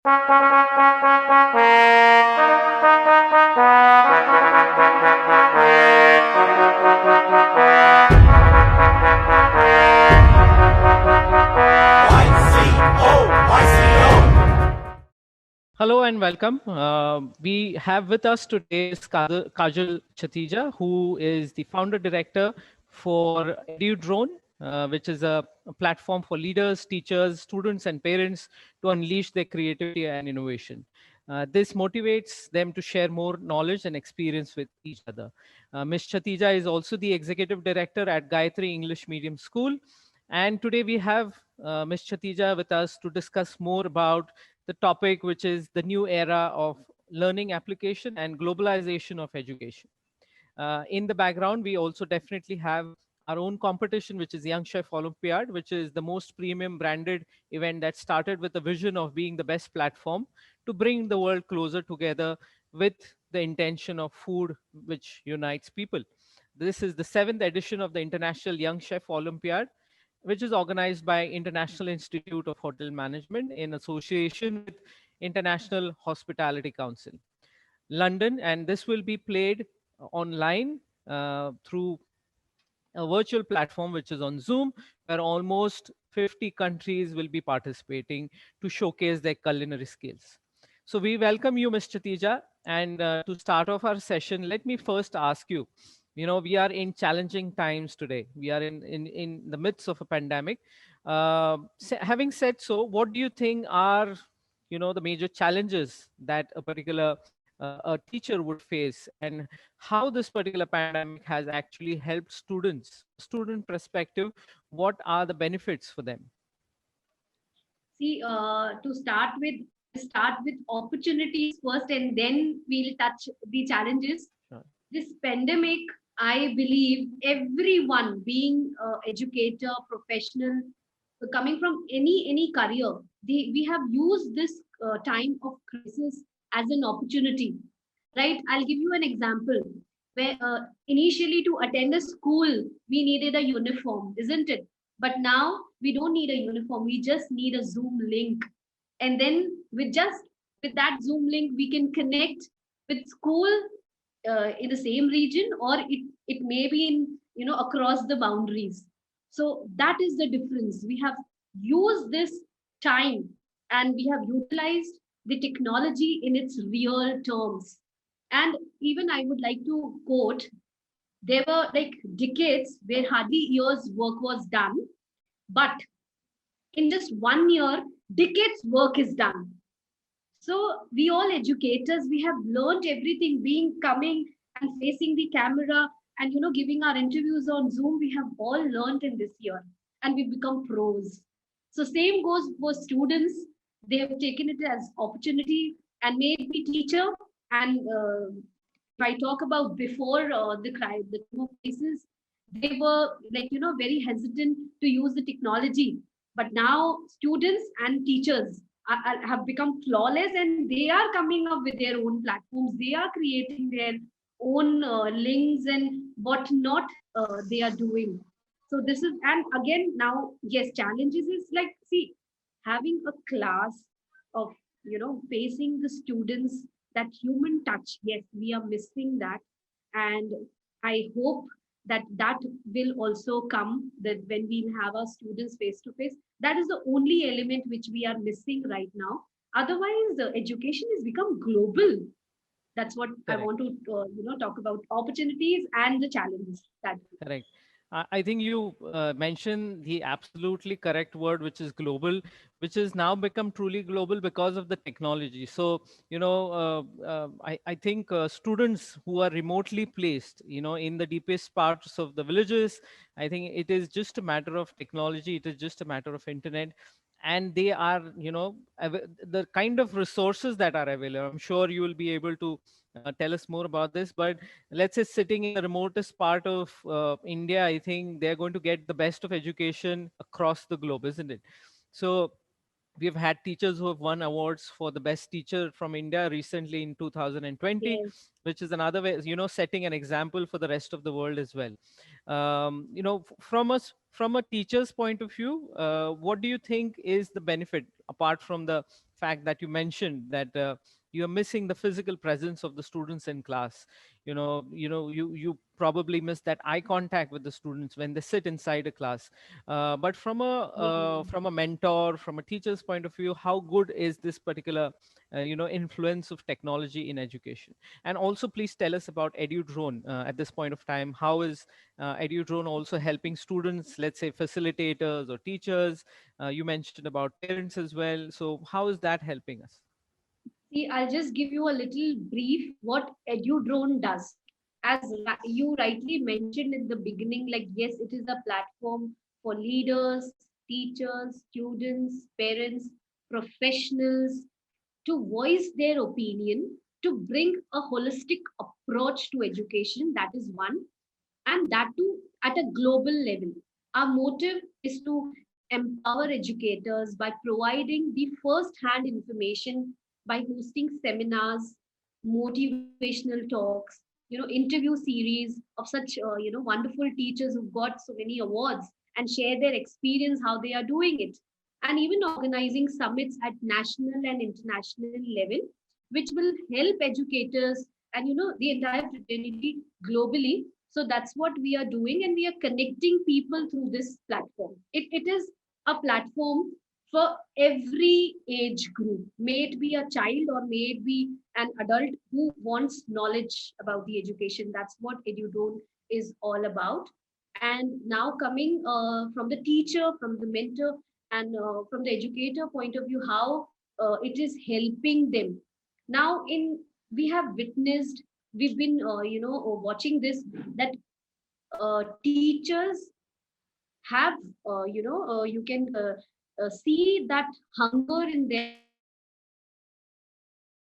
Hello and welcome. We have with us today Ms. Kajal Chatija, who is the founder director for EduDrone, which is a platform for leaders, teachers, students, and parents to unleash their creativity and innovation. This motivates them to share more knowledge and experience with each other. Ms. Chatija is also the executive director at Gayatri English Medium School. And today we have Ms. Chatija with us to discuss more about the topic, which is the new era of learning application and globalization of education. In the background, we also definitely have our own competition, which is Young Chef Olympiad, which is the most premium branded event that started with the vision of being the best platform to bring the world closer together with the intention of food, which unites people. This is the seventh edition of the International Young Chef Olympiad, which is organized by International Institute of Hotel Management in association with International Hospitality Council, London, and this will be played online through a virtual platform which is on Zoom, where almost 50 countries will be participating to showcase their culinary skills. So we welcome you, Mr. Tija. And to start off our session, let me first ask you, we are in challenging times today. We are in the midst of a pandemic. Having said so, what do you think are, the major challenges that a particular a teacher would face, and how this particular pandemic has actually helped students, student perspective, what are the benefits for them? See, to start with, I'll start with opportunities first, and then we'll touch the challenges. Sure. This pandemic, I believe, everyone, being educator, professional, coming from any career, we have used this time of crisis as an opportunity, right? I'll give you an example. Where initially to attend a school, we needed a uniform, isn't it? But now we don't need a uniform. We just need a Zoom link, and then with that Zoom link, we can connect with school in the same region, or it may be in, across the boundaries. So that is the difference. We have used this time, and we have utilized the technology in its real terms. And even I would like to quote, there were like decades where hardly years work was done, but in just 1 year, decades work is done. So we all educators, we have learned everything, being coming and facing the camera, and giving our interviews on Zoom. We have all learned in this year, and we become pros. So same goes for students. They have taken it as opportunity and made me teacher. And if I talk about before the time of crisis, they were like very hesitant to use the technology. But now students and teachers have become flawless, and they are coming up with their own platforms. They are creating their own links and what not they are doing. So this is, and again now, yes, challenges is like, see, having a class of, facing the students, that human touch, yes, we are missing that. And I hope that that will also come, that when we have our students face to face, that is the only element which we are missing right now. Otherwise the education has become global. That's what I Correct. want to talk about, opportunities and the challenges that. Correct. I think you mentioned the absolutely correct word, which is global, which has now become truly global because of the technology. So, I think students who are remotely placed, in the deepest parts of the villages, I think it is just a matter of technology. It is just a matter of internet. And they are, the kind of resources that are available. I'm sure you will be able to tell us more about this, but let's say sitting in the remotest part of India, I think they're going to get the best of education across the globe, isn't it? So we've had teachers who have won awards for the best teacher from India recently in 2020, Yes. which is another way, setting an example for the rest of the world as well. From a teacher's point of view, what do you think is the benefit, apart from the fact that you mentioned that you're missing the physical presence of the students in class? You probably miss that eye contact with the students when they sit inside a class. But from a mentor, from a teacher's point of view, how good is this particular influence of technology in education? And also, please tell us about EduDrone at this point of time. How is EduDrone also helping students, let's say facilitators or teachers? You mentioned about parents as well. So how is that helping us? See, I'll just give you a little brief what EduDrone does. As you rightly mentioned in the beginning, like, yes, it is a platform for leaders, teachers, students, parents, professionals to voice their opinion, to bring a holistic approach to education. That is one, and that too at a global level. Our motive is to empower educators by providing the first hand information, by hosting seminars, motivational talks, interview series of such wonderful teachers who've got so many awards, and share their experience how they are doing it, and even organizing summits at national and international level, which will help educators and the entire fraternity globally. So that's what we are doing, and we are connecting people through this platform. It is a platform for every age group, may it be a child or may it be an adult who wants knowledge about the education. That's what EduDrone is all about. And now coming from the teacher, from the mentor, and from the educator point of view, how it is helping them. Now, in we have witnessed, we've been watching this, that teachers have you can see that hunger in them to learn, to understand, to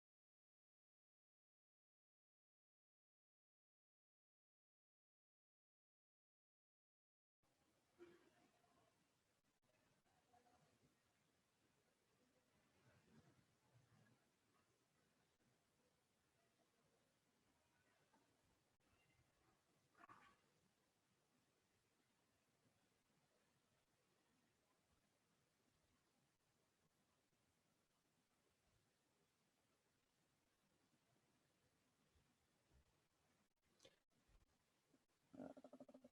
understand the education system, to understand the education system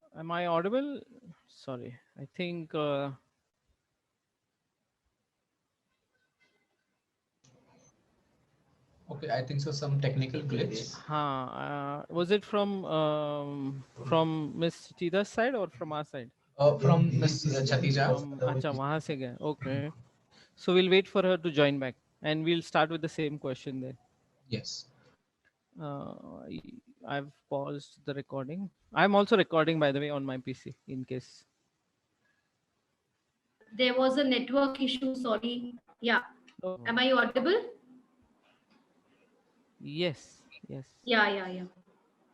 from Am I audible? Sorry, I think. Okay, I think so. Some technical glitch. Was it from Miss Chita's side or from our side? From Miss Chatija. From Acha, wahan se gaya. Okay. So we'll wait for her to join back, and we'll start with the same question there. Yes. Uh, I've paused the recording. I'm also recording, by the way, on my PC in case. there was a network issue, sorry. Yeah. Oh, Am I audible? yes, yes. Yeah.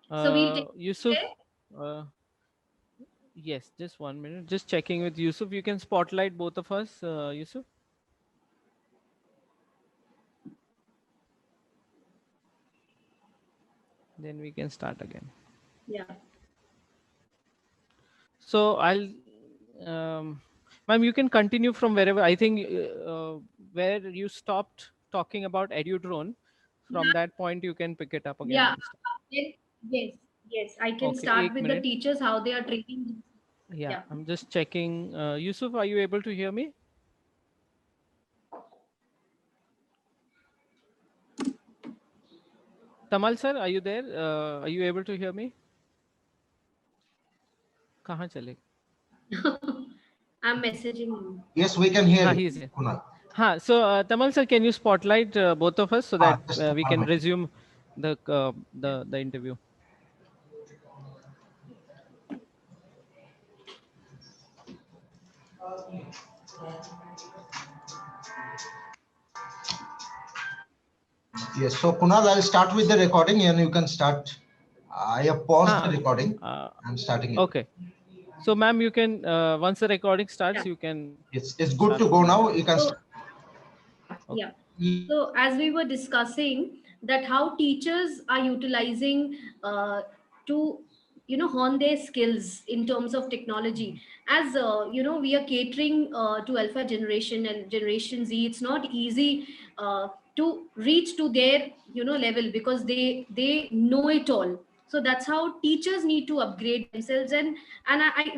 So we'll take Yusuf, it. yes, just 1 minute. Just checking with Yusuf. You can spotlight both of us, Yusuf. Then we can start again. Yeah. So ma'am, you can continue from wherever. I think where you stopped talking about EduDrone, from that point you can pick it up again. Yeah. And start. Yes, yes. I can Okay, start 8 with the minute. teachers, how they are treating. Yeah, Yeah. I'm just checking. Yusuf, are you able to hear me? Tamal sir, are you there? Are you able to hear me? कहाँ चले? I'm messaging you. Yes, we can hear हाँ, you, he is here. Kunal. So Tamal sir, can you spotlight both of us so that Just we 1 can minute. resume the interview? Yes, so Kunal, I'll start with the recording and you can start. I have paused the recording. I'm starting it. Okay. So, ma'am, you can once the recording starts, Yeah. you can. It's good to go now. You can start. Yeah. So as we were discussing that how teachers are utilizing to hone their skills in terms of technology. As we are catering to alpha generation and generation Z, it's not easy to reach to their level because they know it all. So that's how teachers need to upgrade themselves, and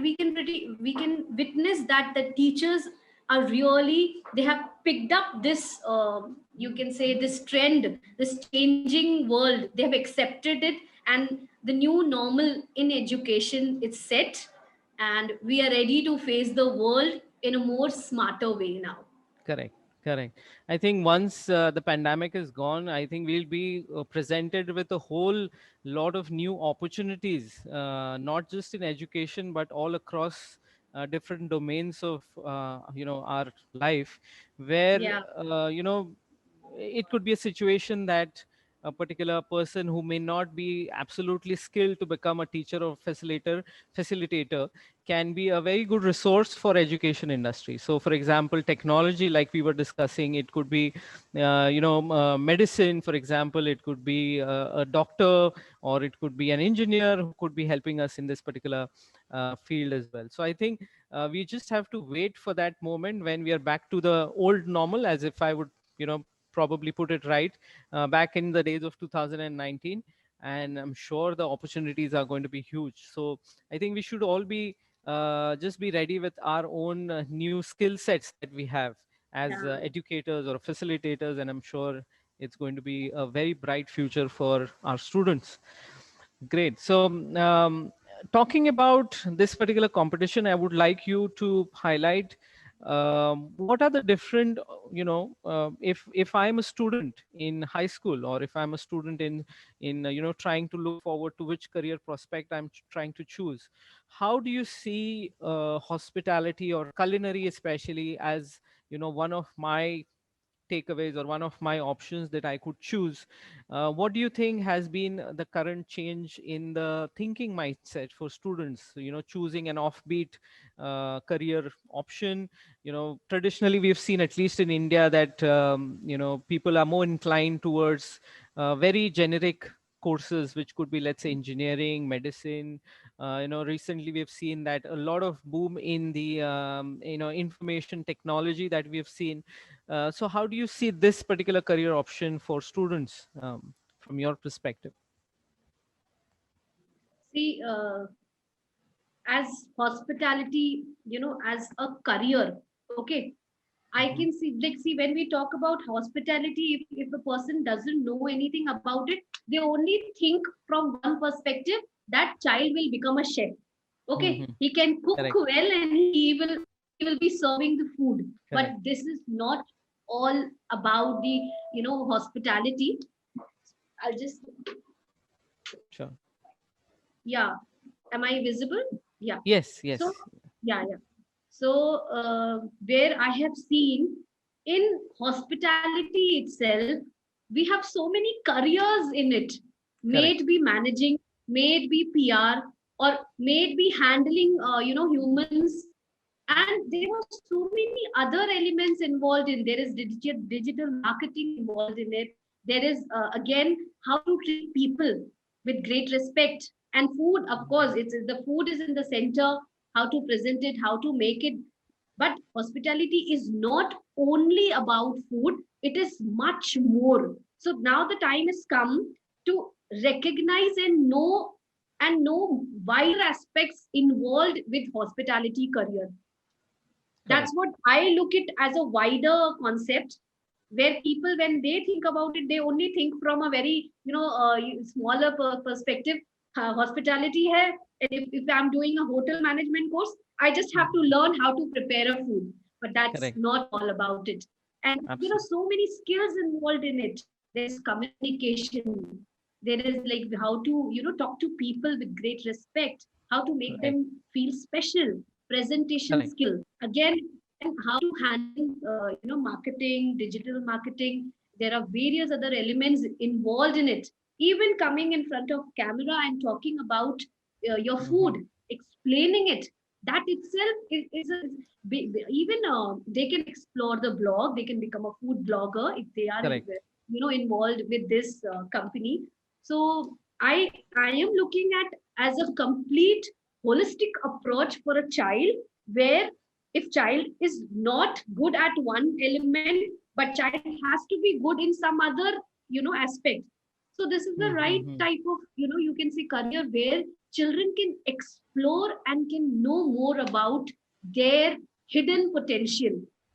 we can witness that the teachers are really, they have picked up this you can say this trend, this changing world. They have accepted it, and the new normal in education is set, and we are ready to face the world in a more smarter way now. Correct, correct. I think once the pandemic is gone, I think we'll be presented with a whole lot of new opportunities, not just in education, but all across different domains of our life, where Yeah. it could be a situation that a particular person who may not be absolutely skilled to become a teacher or facilitator can be a very good resource for education industry. So for example, technology, like we were discussing, it could be medicine, for example, it could be a doctor, or it could be an engineer who could be helping us in this particular field as well. So I think we just have to wait for that moment when we are back to the old normal, as if I would probably put it right, back in the days of 2019. And I'm sure the opportunities are going to be huge. So I think we should all be just be ready with our own new skill sets that we have as Yeah. educators or facilitators, and I'm sure it's going to be a very bright future for our students. Great. So talking about this particular competition, I would like you to highlight what are the different, if I'm a student in high school, or if I'm a student in trying to look forward to which career prospect I'm trying to choose, how do you see hospitality or culinary especially as one of my takeaways or one of my options that I could choose? What do you think has been the current change in the thinking mindset for students, choosing an offbeat career option? Traditionally, we've seen, at least in India, that, people are more inclined towards very generic courses, which could be, let's say, engineering, medicine. Recently we've seen that a lot of boom in the, information technology that we've seen. So how do you see this particular career option for students from your perspective? See, as hospitality, as a career, okay, I Mhm. can see, like, see, when we talk about hospitality, if a person doesn't know anything about it, they only think from one perspective, that child will become a chef. Okay, Mhm. he can cook Correct. well and he will be serving the food. But Correct. this is not all about the hospitality. I'll just, Sure. yeah. Am I visible? Yeah. Yes. So Yes. yeah. So where I have seen in hospitality itself, we have so many careers in it. May Correct. it be managing, may it be PR, or may it be handling, humans. And there are so many other elements involved in. There is digital marketing involved in it. There is again how to treat people with great respect, and food. Of course, it's the food is in the center. How to present it, how to make it. But hospitality is not only about food, it is much more. So now the time has come to recognize and know wider aspects involved with hospitality career. That's Correct. what I look it as a wider concept, where people, when they think about it, they only think from a very smaller perspective. Hospitality hai, and if I'm doing a hotel management course, I just have to Mhm. learn how to prepare a food. But that's Correct. not all about it. And Absolutely. so many skills involved in it. There's communication, there is like how to talk to people with great respect, how to make Right. them feel special, presentation Correct. skill again, and how to handle marketing, digital marketing. There are various other elements involved in it. Even coming in front of camera and talking about your Mhm. food, explaining it, that itself is even they can explore the blog, they can become a food blogger if they are Correct. involved with this company. So I am looking at as a complete holistic approach for a child, where if child is not good at one element, but child has to be good in some other aspect. So this is the right Mm-hmm. type of you can say career where children can explore and can know more about their hidden potential,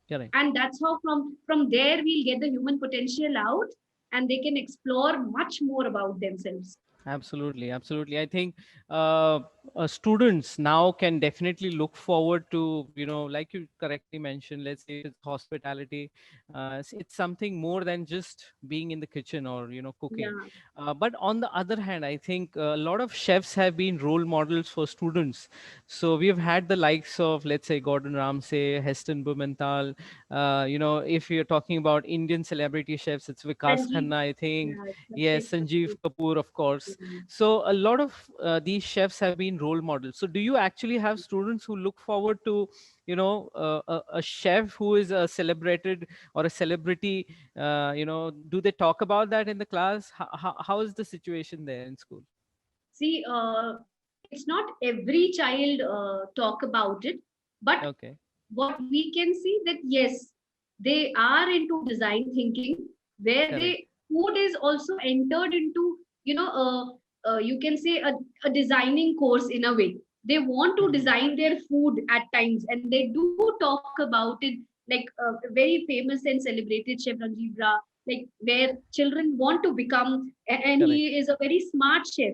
Correct. and that's how from there we'll get the human potential out, and they can explore much more about themselves. Absolutely, absolutely. I think uh, students now can definitely look forward to, like you correctly mentioned, let's say it's hospitality. It's something more than just being in the kitchen or, cooking. Yeah. But on the other hand, I think a lot of chefs have been role models for students. So we've had the likes of, let's say, Gordon Ramsay, Heston Blumenthal. If you're talking about Indian celebrity chefs, it's Vikas Sanjeev. Khanna, I think. Yeah, it's a Yes, big Sanjeev success. Kapoor, of course. Yeah. So a lot of these chefs have been role models. So do you actually have students who look forward to, a chef who is a celebrated or a celebrity? Do they talk about that in the class? How is the situation there in school? See, it's not every child talk about it, but Okay, what we can see that yes, they are into design thinking, where correct. they food is also entered into you can say a designing course in a way. They want to Hmm. design their food at times, and they do talk about it, like very famous and celebrated chef Ranjeev Bra, like where children want to become, and Correct, he is a very smart chef.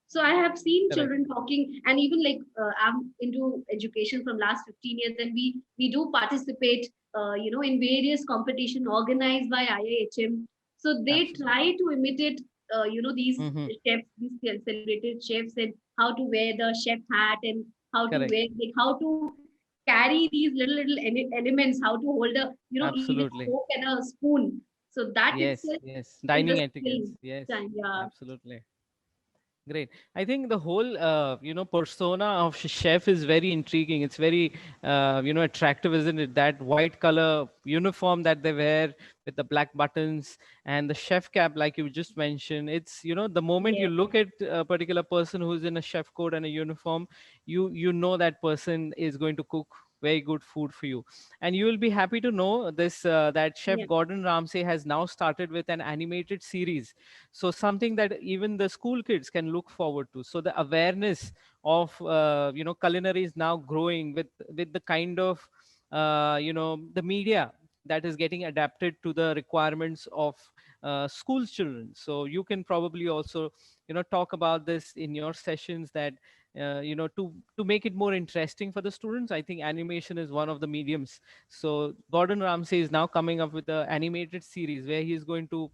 So I have seen correct. children talking, and even like I'm into education from last 15 years, and we do participate, in various competition organized by IIHM. So they Absolutely. try to imitate, these Hmm. chefs, these celebrated chefs, and how to wear the chef hat, and how to Correct. wear, like how to carry these little elements, how to hold a, even a Absolutely. fork and a spoon. So that Yes, itself yes. is a Dining skill. etiquettes. Yes, Yeah. absolutely. Great. I think the whole, persona of chef is very intriguing. It's very, attractive, isn't it? That white color uniform that they wear with the black buttons and the chef cap, like you just mentioned. It's, the moment you Yeah. look at a particular person who's in a chef coat and a uniform, you know that person is going to cook very good food for you. And you will be happy to know this, that Chef Yeah. Gordon Ramsay has now started with an animated series, so something that even the school kids can look forward to. So the awareness of, culinary is now growing with the kind of, the media that is getting adapted to the requirements of school children. So you can probably also, talk about this in your sessions, that to make it more interesting for the students. I think animation is one of the mediums. So Gordon Ramsay is now coming up with an animated series where he's going to,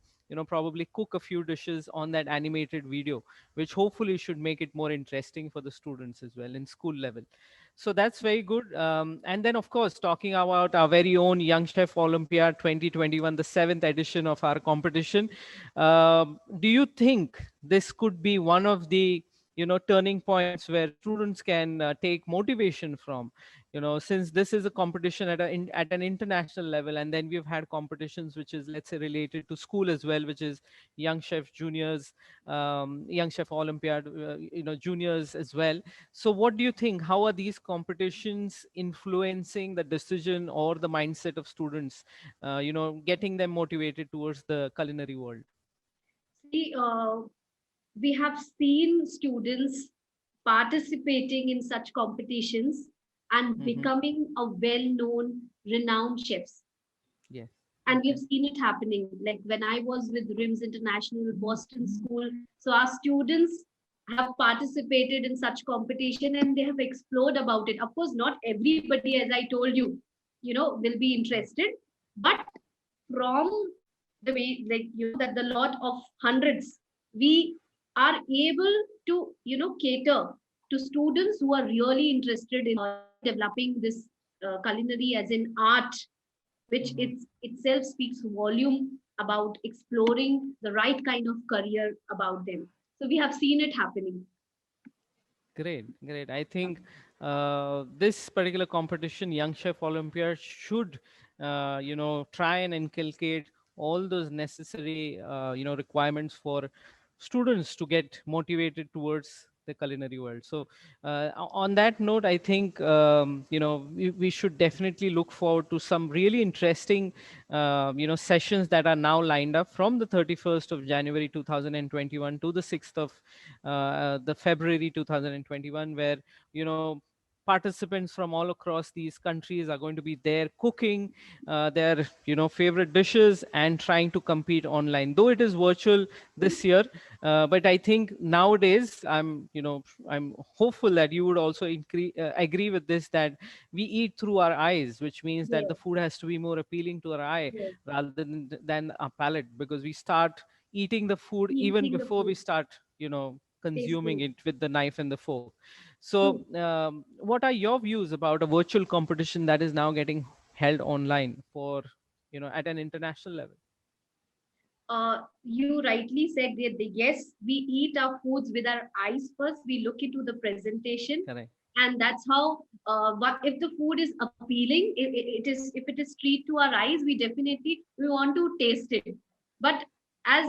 probably cook a few dishes on that animated video, which hopefully should make it more interesting for the students as well in school level. So that's very good. And then, of course, talking about our very own Young Chef Olympiad 2021, the seventh edition of our competition. Do you think this could be one of the, turning points where students can take motivation from, since this is a competition at an international level, and then we've had competitions which is, let's say, related to school as well, which is Young Chef Juniors, Young Chef Olympiad, juniors as well. So what do you think, how are these competitions influencing the decision or the mindset of students, getting them motivated towards the culinary world? See, we have seen students participating in such competitions and Hmm. becoming a well-known, renowned chefs. Yes. And we've Okay. seen it happening. Like when I was with RIMS International Boston School, so our students have participated in such competition and they have explored about it. Of course, not everybody, as I told you, will be interested, but from the way, like that the lot of hundreds, we are able to cater to students who are really interested in developing this culinary as an art, which Hmm. itself speaks volume about exploring the right kind of career about them. So we have seen it happening. Great, great. I think this particular competition, Young Chef Olympiad, should try and inculcate all those necessary requirements for students to get motivated towards the culinary world. So on that note, I think we should definitely look forward to some really interesting sessions that are now lined up from the 31st of January 2021 to the 6th of the February 2021, where you know participants from all across these countries are going to be there cooking their favorite dishes and trying to compete online, though it is virtual this year. But I think nowadays I'm hopeful that you would also agree with this, that we eat through our eyes, which means that Yes, the food has to be more appealing to our eye yes. rather than our palate, because we start eating the food even Eating the before we food, start consuming tasting. it with the knife and the fork. So True. what are your views about a virtual competition that is now getting held online for at an international level? You rightly said that yes, we eat our foods with our eyes first. We look into the presentation, Correct. and that's how. What if the food is appealing? If it is treat to our eyes, we want to taste it. But as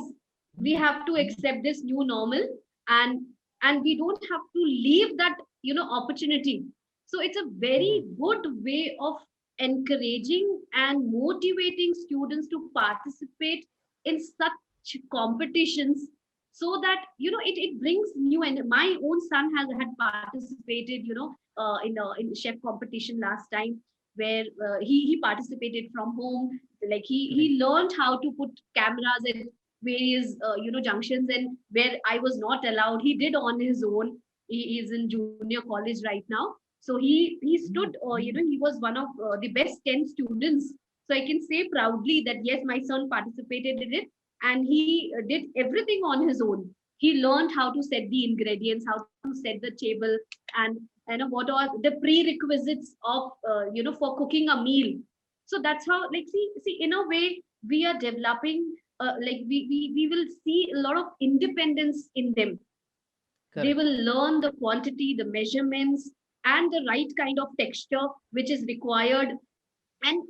we have to accept this new normal, and we don't have to leave that opportunity. So it's a very Mhm. good way of encouraging and motivating students to participate in such competitions, so that it brings new. And my own son has had participated in chef competition last time, where he participated from home. Like Correct. he learned how to put cameras at various junctions, and where I was not allowed, he did on his own. He is in junior college right now. So he stood, he was one of the best 10 students. So I can say proudly that yes, my son participated in it, and he did everything on his own. He learned how to set the ingredients, how to set the table, and what are the prerequisites of for cooking a meal. So that's how, like, see, in a way, we are developing. Like we will see a lot of independence in them. They Correct. will learn the quantity, the measurements, and the right kind of texture which is required. And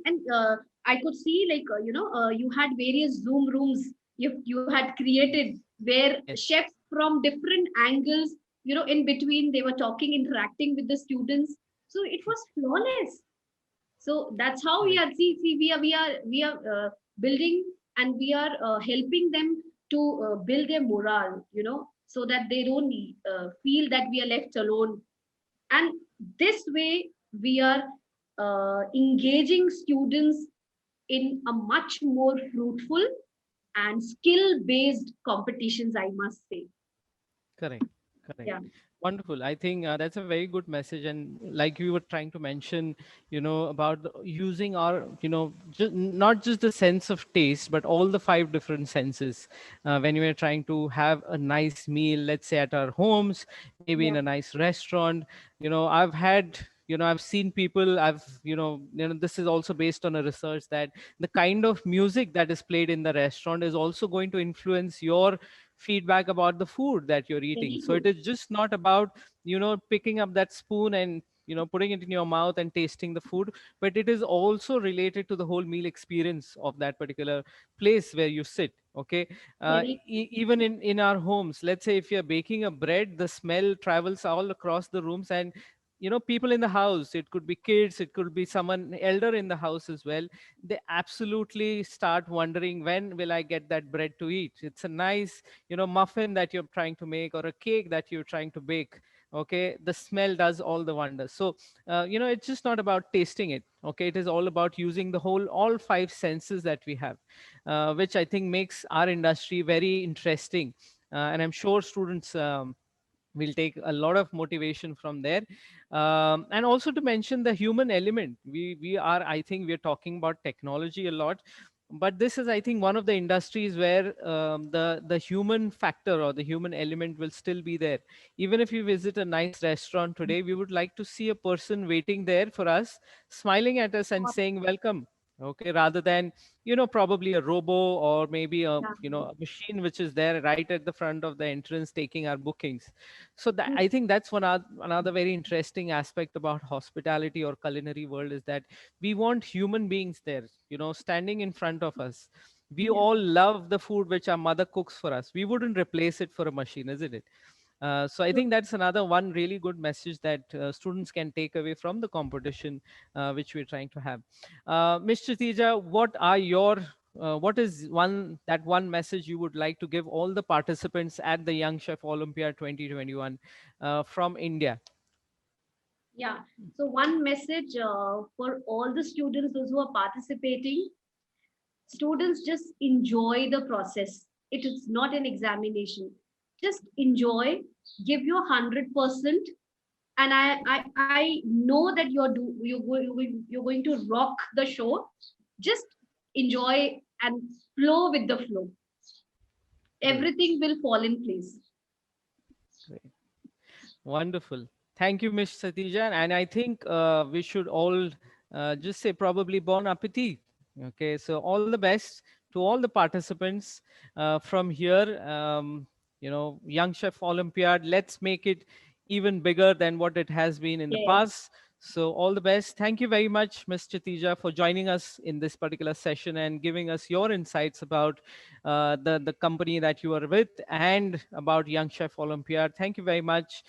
I could see, like, you had various Zoom rooms you had created, where Yes. chefs from different angles, in between, they were talking, interacting with the students. So it was flawless. So that's how we Correct. are. See, we are building, and we are helping them to build their morale, so that they don't feel that we are left alone. And this way, we are engaging students in a much more fruitful and skill based competitions, I must say. Correct. Correct. Yeah. Wonderful. I think that's a very good message. And like you were trying to mention, about using our, not just the sense of taste, but all the five different senses when we are trying to have a nice meal, let's say at our homes, maybe in Yeah. a nice restaurant. I've seen people, this is also based on a research that the kind of music that is played in the restaurant is also going to influence your feedback about the food that you're eating. Very So it good. is just not about picking up that spoon and putting it in your mouth and tasting the food, but it is also related to the whole meal experience of that particular place where you sit. Okay. Very. Even in our homes, let's say if you're baking a bread, the smell travels all across the rooms, and people in the house, it could be kids, it could be someone elder in the house as well, they absolutely start wondering, when will I get that bread to eat? It's a nice muffin that you're trying to make, or a cake that you're trying to bake. Okay, the smell does all the wonders. So it's just not about tasting it. Okay, it is all about using the whole all five senses that we have, which I think makes our industry very interesting. And I'm sure students we'll take a lot of motivation from there. And also to mention the human element, we are, I think we're talking about technology a lot, but this is, I think, one of the industries where the human factor or the human element will still be there. Even if you visit a nice restaurant today, we would like to see a person waiting there for us, smiling at us and saying welcome. Okay, rather than, probably a robo or maybe a, Yeah. a machine which is there right at the front of the entrance taking our bookings. So that, Mm. I think that's another very interesting aspect about hospitality or culinary world, is that we want human beings there, standing in front of us. We Yeah. all love the food which our mother cooks for us. We wouldn't replace it for a machine, isn't it? So I True. think that's another one really good message that students can take away from the competition which we're trying to have. Ms. Kshitija, what is one message you would like to give all the participants at the Young Chef Olympia 2021 from India? Yeah. So one message for all the students, those who are participating, students, just enjoy the process. It is not an examination. Just enjoy, give your 100%, and I know that you're going to rock the show. Just enjoy and flow with the flow. Great, Everything will fall in place. great. Wonderful. Thank you, Ms. Satija. And I think we should all just say probably bon appetit. Okay, so all the best to all the participants from here. Young Chef Olympiad, let's make it even bigger than what it has been in the Yes. past. So all the best. Thank you very much, Ms. Chatija, for joining us in this particular session and giving us your insights about the company that you are with and about Young Chef Olympiad. Thank you very much.